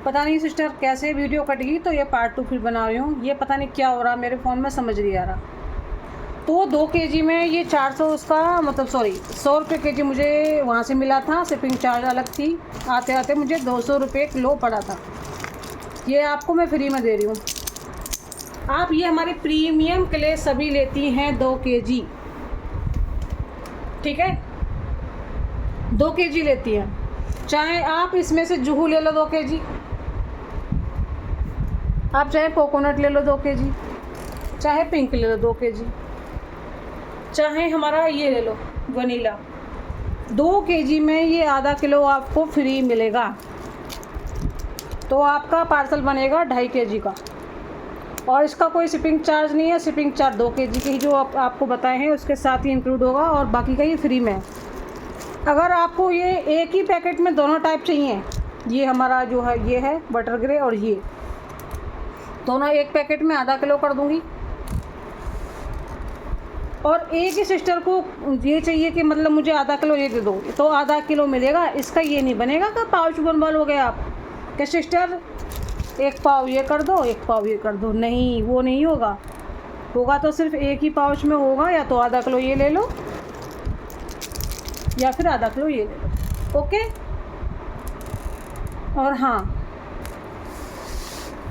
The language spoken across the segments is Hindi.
पता नहीं सिस्टर कैसे वीडियो कट गई, तो ये पार्ट 2 फिर बना रही हूँ। ये पता नहीं क्या हो रहा मेरे फ़ोन में, समझ नहीं आ रहा। तो 2 केजी में ये 400 उसका मतलब 100 रुपये केजी मुझे वहाँ से मिला था, शिपिंग चार्ज अलग थी। आते आते मुझे 200 रुपये किलो पड़ा था। ये आपको मैं फ्री में दे रही हूँ। आप ये हमारे प्रीमियम के लिए सभी लेती हैं 2 केजी, ठीक है, 2 केजी लेती हैं। चाहे आप इसमें से जुहू ले लो 2 केजी, आप चाहे कोकोनट ले लो 2 केजी, चाहे पिंक ले लो 2 केजी, चाहे हमारा ये ले लो वनीला। 2 केजी में ये आधा किलो आपको फ्री मिलेगा। तो आपका पार्सल बनेगा 2.5 केजी का, और इसका कोई शिपिंग चार्ज नहीं है। शिपिंग चार्ज 2 केजी के ही जो आपको बताए हैं उसके साथ ही इंक्लूड होगा, और बाकी का ये फ्री में है। अगर आपको ये एक ही पैकेट में दोनों टाइप चाहिए, ये हमारा जो है ये है बटर ग्रे, और ये दोनों एक पैकेट में आधा किलो कर दूंगी। और एक ही सिस्टर को ये चाहिए कि मतलब मुझे आधा किलो ये दे दो, तो आधा किलो मिलेगा। इसका ये नहीं बनेगा कि पाउच बनवा लोगे आप कि सिस्टर 1 पाव ये कर दो 1 पाव ये कर दो, नहीं, वो नहीं होगा। होगा तो सिर्फ एक ही पाउच में होगा, या तो आधा किलो ये ले लो या फिर आधा किलो ये ले लो, ओके। और हाँ,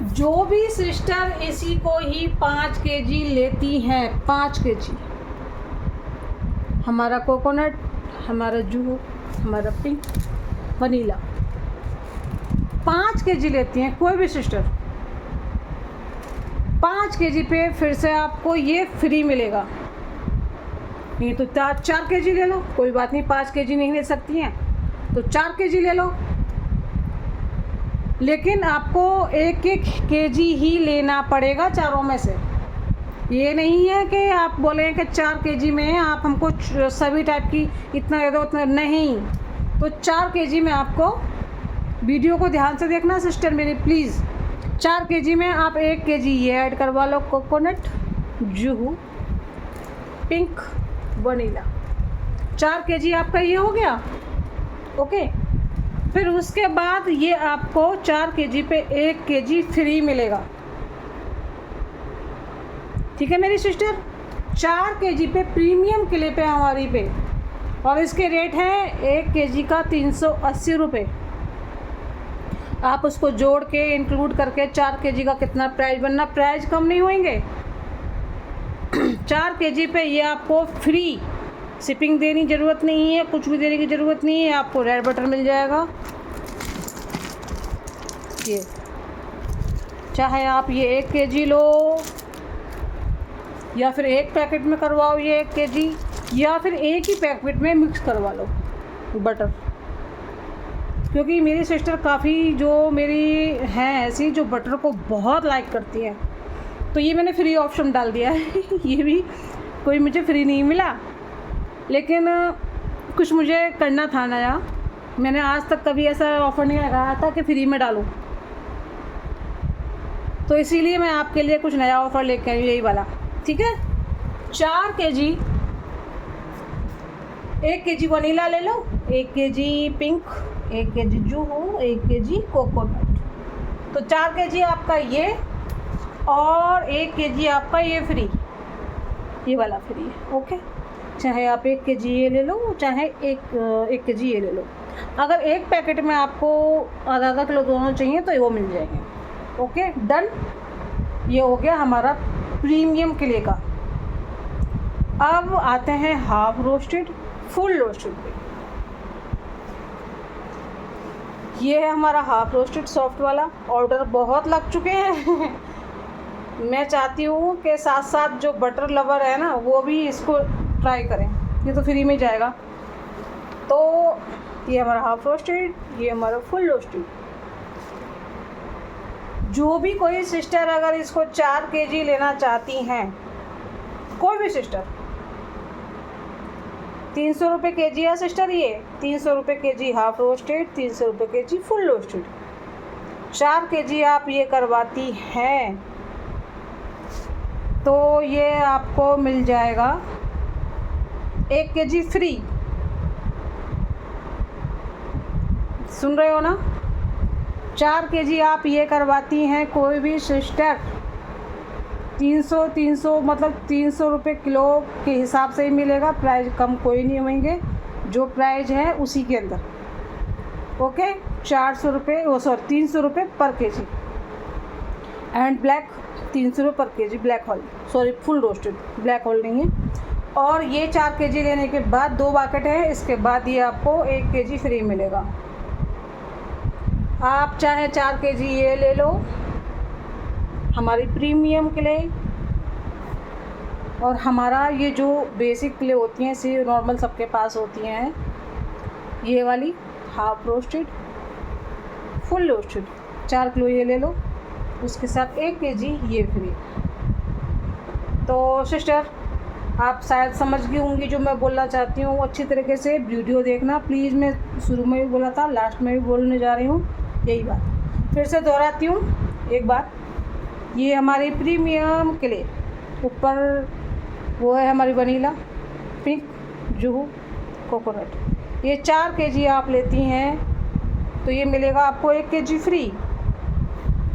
जो भी सिस्टर इसी को ही 5 केजी लेती हैं, 5 केजी, हमारा कोकोनट, हमारा जूहू, हमारा पिंक, वनीला, 5 केजी लेती हैं कोई भी सिस्टर, 5 केजी पे फिर से आपको ये फ्री मिलेगा। नहीं तो 4 केजी ले लो, कोई बात नहीं, 5 केजी नहीं ले सकती हैं तो 4 केजी ले लो। लेकिन आपको 1-1 केजी ही लेना पड़ेगा चारों में से। ये नहीं है कि आप बोलें कि 4 केजी में आप हमको सभी टाइप की इतना दे दो उतना, नहीं। तो 4 केजी में आपको, वीडियो को ध्यान से देखना सिस्टर मेरी प्लीज़, 4 केजी में आप 1 केजी ये ऐड करवा लो, कोकोनट, जूहू, पिंक, वनीला। 4 केजी आपका ये हो गया, ओके। फिर उसके बाद ये आपको 4 केजी पे 1 केजी फ्री मिलेगा, ठीक है मेरी सिस्टर। 4 केजी पे प्रीमियम किले पे हमारी पे, और इसके रेट हैं 1 केजी का 380 रुपये। आप उसको जोड़ के इंक्लूड करके 4 केजी का कितना प्राइस बनना, प्राइस कम नहीं होंगे। 4 केजी पे ये आपको फ्री, शिपिंग देनी ज़रूरत नहीं है, कुछ भी देने की ज़रूरत नहीं है। आपको रेड बटर मिल जाएगा, ये चाहे आप ये 1 केजी लो या फिर एक पैकेट में करवाओ ये 1 केजी, या फिर एक ही पैकेट में मिक्स करवा लो बटर। क्योंकि मेरी सिस्टर काफ़ी जो मेरी हैं ऐसी जो बटर को बहुत लाइक करती हैं, तो ये मैंने फ्री ऑप्शन डाल दिया है। ये भी कोई मुझे फ्री नहीं मिला, लेकिन कुछ मुझे करना था नया। मैंने आज तक कभी ऐसा ऑफ़र नहीं लगाया था कि फ्री में डालूं, तो इसीलिए मैं आपके लिए कुछ नया ऑफ़र लेकर आई, यही वाला, ठीक है। 4 केजी, 1 केजी वनीला ले लो, 1 KG pink, 1 KG Juhu, 1 KG coconut. तो 4 केजी आपका ये, और 1 केजी आपका ये फ्री, ये वाला फ्री है, ओके। चाहे आप 1 केजी ये ले लो, चाहे 1 केजी ये ले लो। अगर एक पैकेट में आपको आधा किलो दोनों चाहिए तो वो मिल जाएंगे, ओके डन। ये हो गया हमारा प्रीमियम किले का। अब आते हैं हाफ रोस्टेड, फुल रोस्टेड पे। ये है हमारा हाफ रोस्टेड सॉफ्ट वाला। ऑर्डर बहुत लग चुके हैं। मैं चाहती हूँ कि साथ साथ जो बटर लवर है ना वो भी इसको ट्राई करें, ये तो फ्री में जाएगा। तो ये हमारा हाफ रोस्टेड, ये हमारा फुल रोस्टेड। जो भी कोई सिस्टर अगर इसको 4 केजी लेना चाहती हैं, कोई भी सिस्टर, 300 रुपये केजी है सिस्टर, ये 300 रुपये केजी हाफ रोस्टेड, 300 रुपये केजी फुल रोस्टेड। 4 केजी आप ये करवाती हैं तो ये आपको मिल जाएगा 1 केजी फ्री। सुन रहे हो ना, 4 केजी आप ये करवाती हैं कोई भी सिस्टर 300 मतलब 300 रुपये किलो के हिसाब से ही मिलेगा, प्राइस कम कोई नहीं होंगे, जो प्राइस है उसी के अंदर। ओके, 400 रुपये 300 रुपये पर केजी। एंड ब्लैक 300 रुपये पर KG, black hole, sorry full roasted, black hole नहीं है। और ये 4 केजी लेने के बाद 2 बाकेट है, इसके बाद ये आपको 1 केजी फ्री मिलेगा। आप चाहे 4 केजी ये ले लो हमारी प्रीमियम क्ले, और हमारा ये जो बेसिक क्ले होती हैं इसी नॉर्मल सबके पास होती हैं, ये वाली half roasted, full roasted 4 kilo ये ले लो, उसके साथ 1 केजी ये फ्री। तो सिस्टर आप शायद समझ गई होंगी जो मैं बोलना चाहती हूँ, अच्छी तरीके से वीडियो देखना प्लीज़। मैं शुरू में भी बोला था, लास्ट में भी बोलने जा रही हूँ यही बात, फिर से दोहराती हूँ एक बार। ये हमारी प्रीमियम क्ले, ऊपर वो है हमारी वनीला, पिंक, जुहू, कोकोनट। ये 4 केजी आप लेती हैं तो ये मिलेगा आपको 1 केजी फ्री।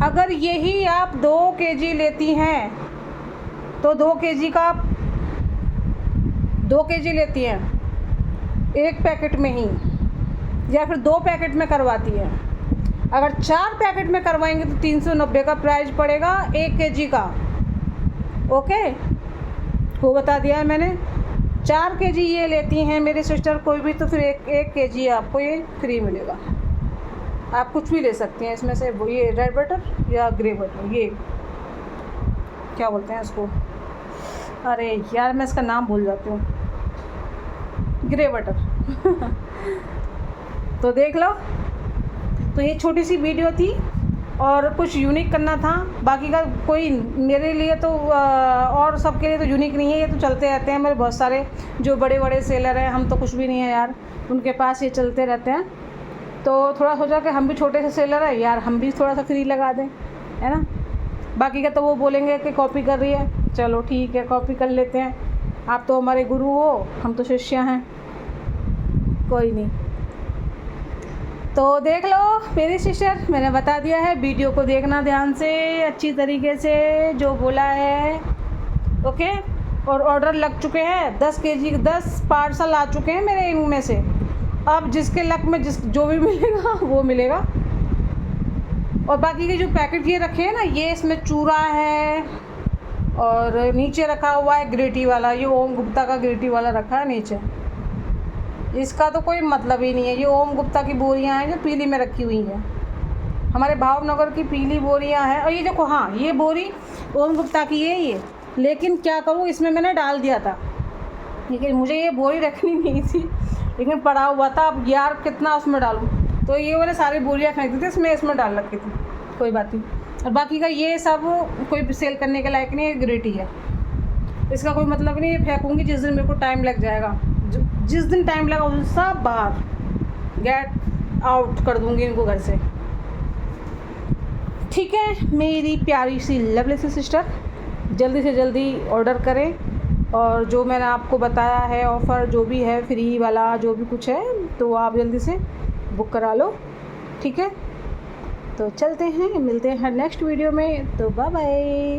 अगर यही आप 2 केजी लेती हैं तो 2 केजी का 2 केजी लेती हैं 1 पैकेट में ही, या फिर 2 पैकेट में करवाती हैं। अगर 4 पैकेट में करवाएंगे तो 390 का प्राइस पड़ेगा 1 केजी का। ओके, वो बता दिया है मैंने। 4 केजी ये लेती हैं मेरी सिस्टर कोई भी तो फिर 1 केजी आपको ये फ्री मिलेगा। आप कुछ भी ले सकती हैं इसमें से, वो ये रेड बटर या ग्रे बटर, ये क्या बोलते हैं इसको, अरे यार मैं इसका नाम भूल जाती हूँ, ग्रे बटर तो देख लो। तो ये छोटी सी वीडियो थी और कुछ यूनिक करना था, बाकी का कोई मेरे लिए तो और सबके लिए तो यूनिक नहीं है, ये तो चलते रहते हैं। मेरे बहुत सारे जो बड़े बड़े सेलर हैं, हम तो कुछ भी नहीं है यार, उनके पास ये चलते रहते हैं। तो थोड़ा सोचा कि हम भी छोटे से सेलर है यार, हम भी थोड़ा सा फ्री लगा दें, है ना। बाकी का तो वो बोलेंगे कि कॉपी कर रही है, चलो ठीक है कॉपी कर लेते हैं, आप तो हमारे गुरु हो, हम तो शिष्य हैं, कोई नहीं। तो देख लो मेरी सिस्टर, मैंने बता दिया है, वीडियो को देखना ध्यान से अच्छी तरीके से जो बोला है। ओके, और ऑर्डर लग चुके हैं 10 केजी, 10 पार्सल आ चुके हैं मेरे इनमें से। अब जिसके लक में जो भी मिलेगा वो मिलेगा। और बाकी के जो पैकेट ये रखे हैं ना, ये इसमें चूरा है और नीचे रखा हुआ है ग्रेटी वाला, ये ओम गुप्ता का ग्रेटी वाला रखा है नीचे, इसका तो कोई मतलब ही नहीं है। ये ओम गुप्ता की बोरियां हैं जो पीली में रखी हुई हैं, हमारे भावनगर की पीली बोरियां हैं। और ये देखो, हाँ ये बोरी ओम गुप्ता की है ये, लेकिन क्या करूँ इसमें मैंने डाल दिया था, लेकिन मुझे ये बोरी रखनी नहीं थी, लेकिन पड़ा हुआ था, अब यार कितना उसमें डालूँ, तो ये वाले सारी बोरियाँ फेंक दी थी, इसमें डाल रखी थी, कोई बात नहीं। और बाकी का ये सब कोई सेल करने के लायक नहीं है, ग्रेटी है, इसका कोई मतलब नहीं। ये फेंकूँगी जिस दिन मेरे को टाइम लग जाएगा, जिस दिन टाइम लगा उस दिन सब बाहर गेट आउट कर दूँगी इनको घर से। ठीक है मेरी प्यारी सी लवली सी सिस्टर, जल्दी से जल्दी ऑर्डर करें, और जो मैंने आपको बताया है ऑफ़र जो भी है फ्री वाला जो भी कुछ है, तो आप जल्दी से बुक करा लो। ठीक है, तो चलते हैं, मिलते हैं नेक्स्ट वीडियो में, तो बाय बाय।